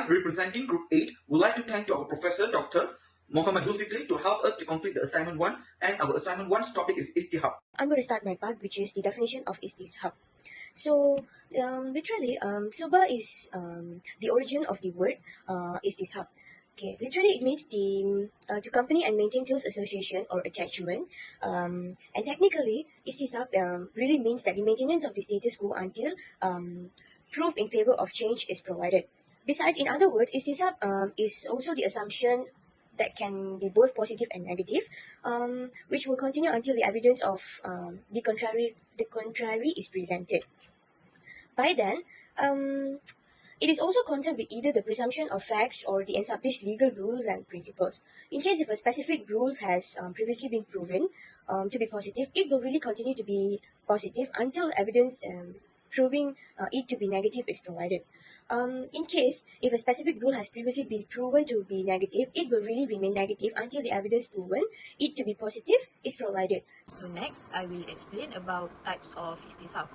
behalf representing Group 8, would like to thank our Professor Dr. Muhammad Zulkifli to help us to complete the assignment 1, and our assignment 1's topic is Istishab. I'm going to start my part, which is the definition of Istishab. So, literally, Suba is the origin of the word Istishab. Okay, literally it means the to accompany and maintain close association or attachment. And technically, Istishab really means that the maintenance of the status quo until proof in favor of change is provided. Besides, in other words, Istishab is also the assumption that can be both positive and negative, which will continue until the evidence of the contrary is presented. By then, it is also concerned with either the presumption of facts or the established legal rules and principles. In case if a specific rule has previously been proven to be positive, it will really continue to be positive until evidence proving it to be negative is provided. In case if a specific rule has previously been proven to be negative, it will really remain negative until the evidence proven it to be positive is provided. So next, I will explain about types of istishab.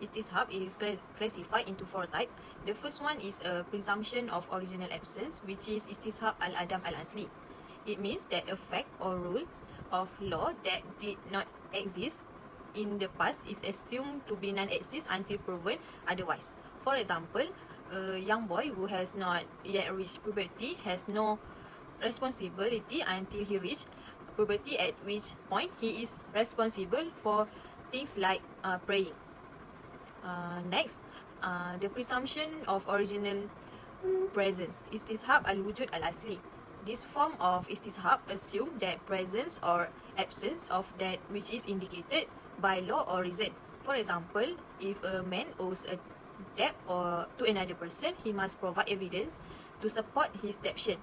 Istishab is classified into 4 types. The first one is a presumption of original absence, which is istishab al-adam al-asli. It means that a fact or rule of law that did not exist in the past is assumed to be non-exist until proven otherwise. For example, a young boy who has not yet reached puberty has no responsibility until he reaches puberty, at which point he is responsible for things like praying. Next, the presumption of original presence, istishab al-wujud al-asli. This form of istishab assumes that presence or absence of that which is indicated by law or reason. For example, if a man owes a debt to another person, he must provide evidence to support his debtion.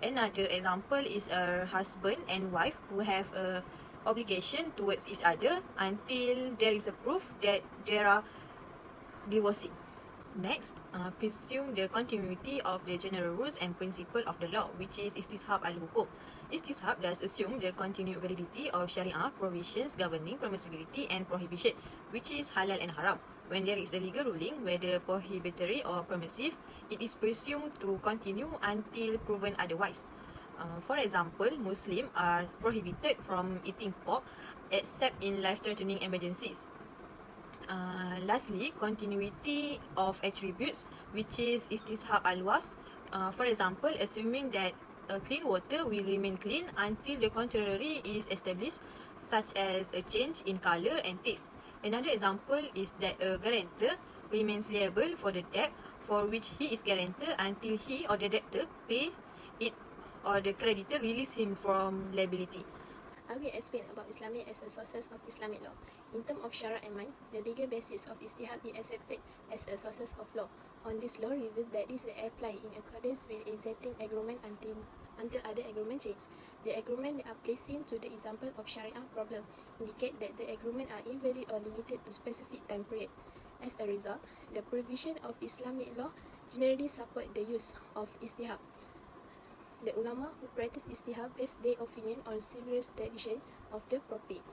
Another example is a husband and wife who have a obligation towards each other until there is a proof that they are divorcing. Next, presume the continuity of the general rules and principle of the law, which is istishab al-hukum. Istishab does assume the continued validity of Sharia provisions governing permissibility and prohibition, which is halal and haram. When there is a legal ruling, whether prohibitory or permissive, it is presumed to continue until proven otherwise. For example, Muslims are prohibited from eating pork except in life-threatening emergencies. Lastly, continuity of attributes, which is istishab al-was. For example, assuming that clean water will remain clean until the contrary is established, such as a change in color and taste. Another example is that a guarantor remains liable for the debt for which he is guarantor until he or the debtor pay it or the creditor release him from liability. I will explain about Islamic as a sources of Islamic law. In terms of Sharia and mind, the legal basis of istihab is accepted as a sources of law. On this law revealed that this is applied in accordance with existing agreement until other agreement change. The agreement that are placed into the example of Sharia problem indicate that the agreement are invalid or limited to specific time period. As a result, the provision of Islamic law generally support the use of istihab. The ulama who practice istihab base their opinion on several tradition of the Prophet.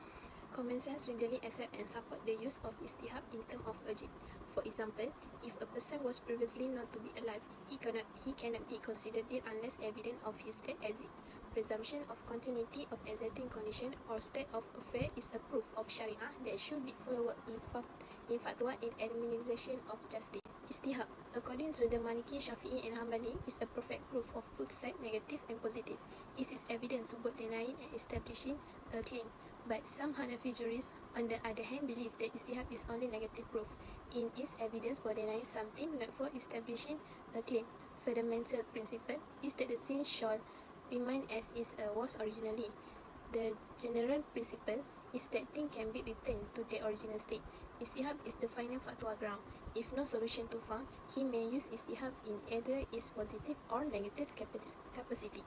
Common sense readily accept and support the use of istihab in terms of logic. For example, if a person was previously known to be alive, he cannot be considered dead unless evidence of his death exists. Presumption of continuity of existing condition or state of affair is a proof of Sharia that should be followed in fatwa and administration of justice. Istihab, according to the Maliki, Shafi'i and Hanbali, is a perfect proof of both sides, negative and positive. It is evidence to both denying and establishing a claim. But some Hanafi jurists, on the other hand, believe that istihab is only negative proof. It is evidence for denying something, not for establishing a claim. Fundamental principle is that the thing shall remain as it was originally. The general principle is that things can be returned to their original state. Istihab is the final fatwa ground. If no solution to found, he may use istihab in either its positive or negative capacity.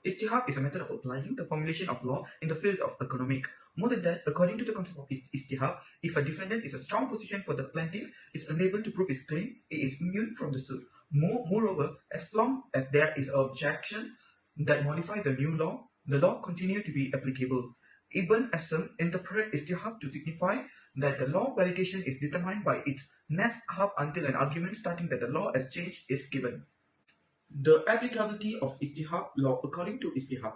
Istishab is a method of applying the formulation of law in the field of economic. More than that, according to the concept of istishab, if a defendant is a strong position for the plaintiff is unable to prove his claim, he is immune from the suit. Moreover, as long as there is an objection that modifies the new law, the law continues to be applicable. Ibn Asam interpreted istihab to signify that the law validation is determined by its next half until an argument starting that the law has changed is given. The applicability of Istishab law according to Istishab.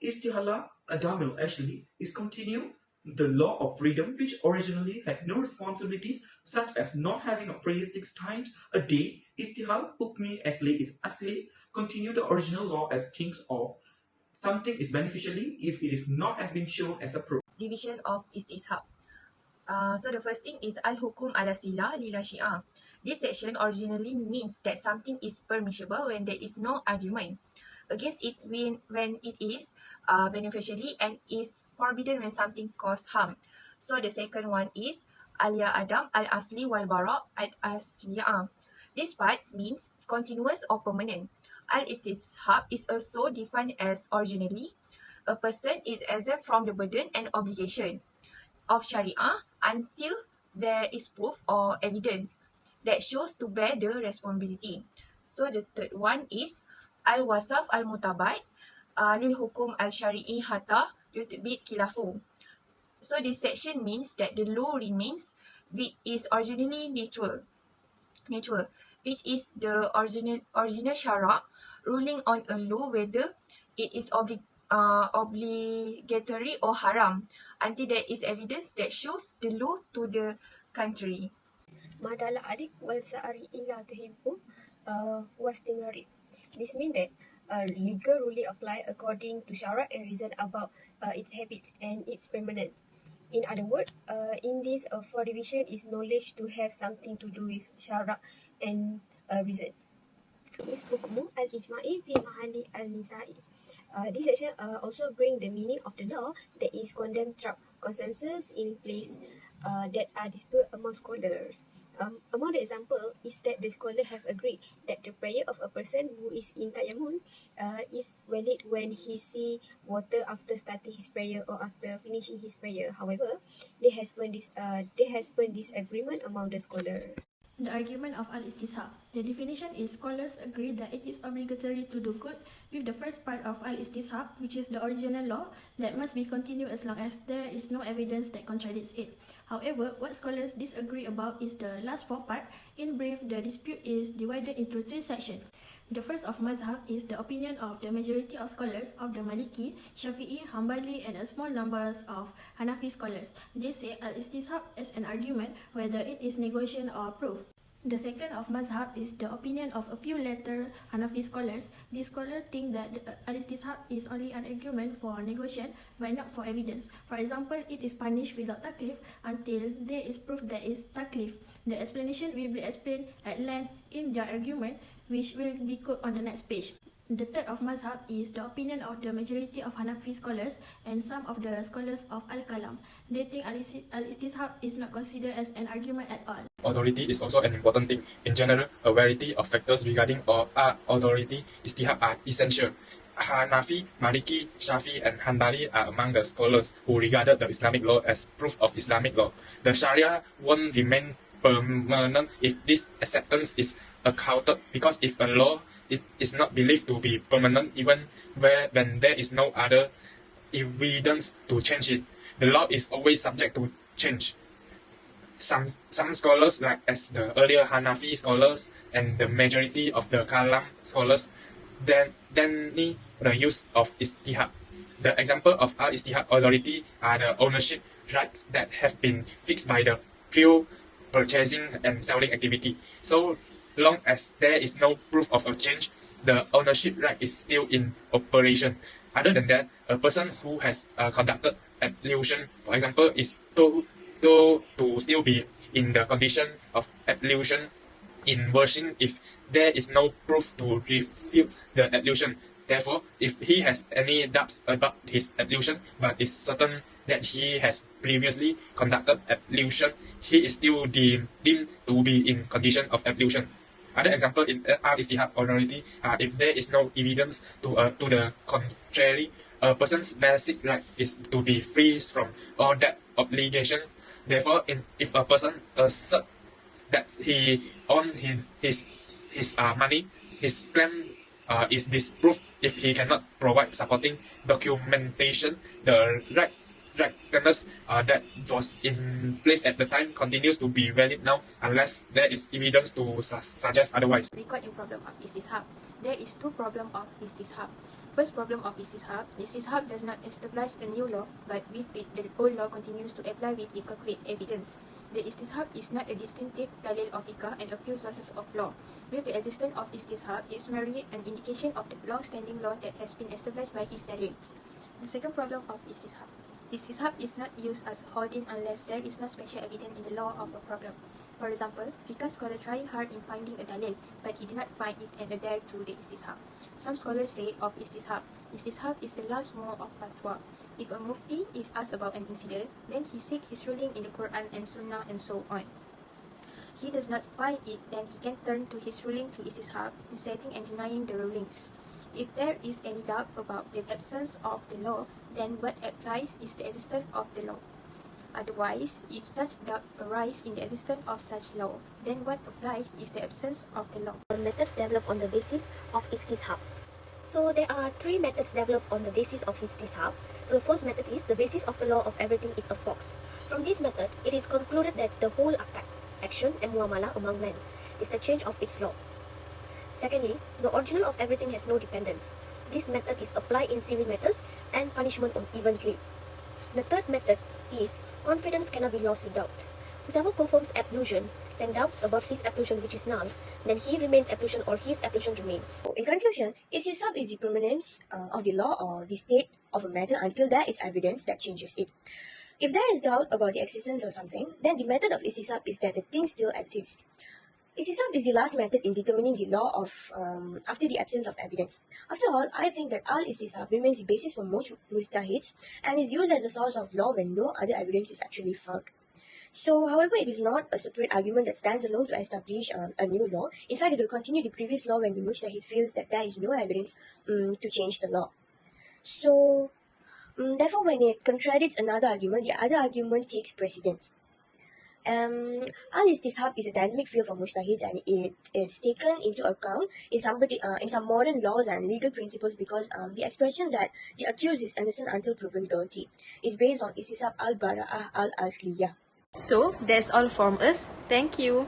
Istihala Adamil Ashley is continue the law of freedom which originally had no responsibilities such as not having a prayer 6 times a day. Istihal Hukmi Asli is Asli continue the original law as things of something is beneficially if it is not has been shown as a proof. Division of Istishab. So the first thing is Al-Hukum ala Sila Lila Syiah. This section originally means that something is permissible when there is no argument against it when it is beneficially, and is forbidden when something cause harm. So the second one is Al-Ya Adam Al-Asli Wal-Bara Al-Asli'ah. This part means continuous or permanent. Al-Istishab is also defined as originally a person is exempt from the burden and obligation of Sharia until there is proof or evidence that shows to bear the responsibility. So the third one is Al-Wasaf Al-Mutabad Lil Hukum Al-Shari'i Hatta Yutbit Khilafu. So this section means that the law remains which is originally natural, which is the original Shara ruling on a law whether it is obligatory or haram until there is evidence that shows the law to the contrary. Madala adik wal sa'ari illa tuhibbu wastimrari. This means that legal ruling apply according to Shara and reason about its habits and its permanent. In other words, in this four division is knowledge to have something to do with Shara and reason. Is hukmu al-ijma'i fi mahali al-nizai. This section also bring the meaning of the law that is condemned through consensus in place that are disputed among scholars. Among the example is that the scholar have agreed that the prayer of a person who is in tayammum is valid when he see water after starting his prayer or after finishing his prayer. However, there has been disagreement among the scholars. The argument of Al-Istishab. The definition is scholars agree that it is obligatory to do good with the first part of Al-Istishab, which is the original law, that must be continued as long as there is no evidence that contradicts it. However, what scholars disagree about is the last four part. In brief, the dispute is divided into three sections. The first of mazhab is the opinion of the majority of scholars of the Maliki, Shafi'i, Hanbali, and a small number of Hanafi scholars. They say Al-Istishab as an argument whether it is negation or proof. The second of mazhab is the opinion of a few later Hanafi scholars. These scholars think that Al-Istishab is only an argument for negation but not for evidence. For example, it is punished without taklif until there is proof that is taklif. The explanation will be explained at length in their argument, which will be quoted on the next page. The third of mazhab is the opinion of the majority of Hanafi scholars and some of the scholars of Al-Kalam. They think Al-Istishab is not considered as an argument at all. Authority is also an important thing. In general, a variety of factors regarding authority istihab are essential. Hanafi, Maliki, Shafi, and Hanbali are among the scholars who regarded the Islamic law as proof of Islamic law. The Sharia won't remain permanent if this acceptance is accounted, because if a law is not believed to be permanent even when there is no other evidence to change it, the law is always subject to change. Some scholars, like as the earlier Hanafi scholars and the majority of the Kalam scholars, deny the use of istihab. The example of al-istihab authority are the ownership rights that have been fixed by the pure purchasing and selling activity. So long as there is no proof of a change, the ownership right is still in operation. Other than that, a person who has conducted ablution, for example, is told to still be in the condition of ablution in washing if there is no proof to refute the ablution. Therefore, if he has any doubts about his ablution but is certain that he has previously conducted ablution, he is still deemed to be in condition of ablution. Other example in al-istihab authority, if there is no evidence to the contrary, a person's basic right is to be free from all that obligation. Therefore, if a person asserts that he owns his money, his claim is disproved if he cannot provide supporting documentation. The rightness that was in place at the time continues to be valid now unless there is evidence to suggest otherwise. Recording problem of Istishab. There is two problems of istishab. First problem of istishab does not establish a new law, but with it, the old law continues to apply with adequate evidence. The istishab is not a distinctive dalil of fiqh and a few sources of law. With the existence of istishab, it is merely an indication of the long-standing law that has been established by his dalil. The second problem of istishab. Istishab is not used as holding unless there is no special evidence in the law of a problem. For example, fiqh scholar tried hard in finding a dalil, but he did not find it and adhered to the istishab. Some scholars say of istishab is the last more of fatwa. If a mufti is asked about an incident, then he seeks his ruling in the Quran and Sunnah and so on. He does not find it, then he can turn to his ruling to istishab in setting and denying the rulings. If there is any doubt about the absence of the law, then what applies is the existence of the law. Otherwise, if such doubt arises in the existence of such law, then what applies is the absence of the law. Methods developed on the basis of istishab. So there are three methods developed on the basis of istishab. So the first method is the basis of the law of everything is a fox. From this method, it is concluded that the whole akad, action and muamalah among men is the change of its law. Secondly, the original of everything has no dependence. This method is applied in civil matters and punishment evenly. The third method is confidence cannot be lost with doubt. Whoever performs ablution, then doubts about his ablution which is null, then he remains ablution or his ablution remains. In conclusion, istishab is the permanence of the law or the state of a matter until there is evidence that changes it. If there is doubt about the existence of something, then the method of istishab is that the thing still exists. Istishab is the last method in determining the law of after the absence of evidence. After all, I think that al-istishab remains the basis for most mujtahids and is used as a source of law when no other evidence is actually found. So, however, it is not a separate argument that stands alone to establish a new law. In fact, it will continue the previous law when the mujtahid feels that there is no evidence to change the law. So, therefore, when it contradicts another argument, the other argument takes precedence. Al-istishab is a dynamic field for mujtahids and it is taken into account in some modern laws and legal principles because the expression that the accused is innocent until proven guilty is based on istishab al-bara'ah al-asliyah. So that's all from us. Thank you.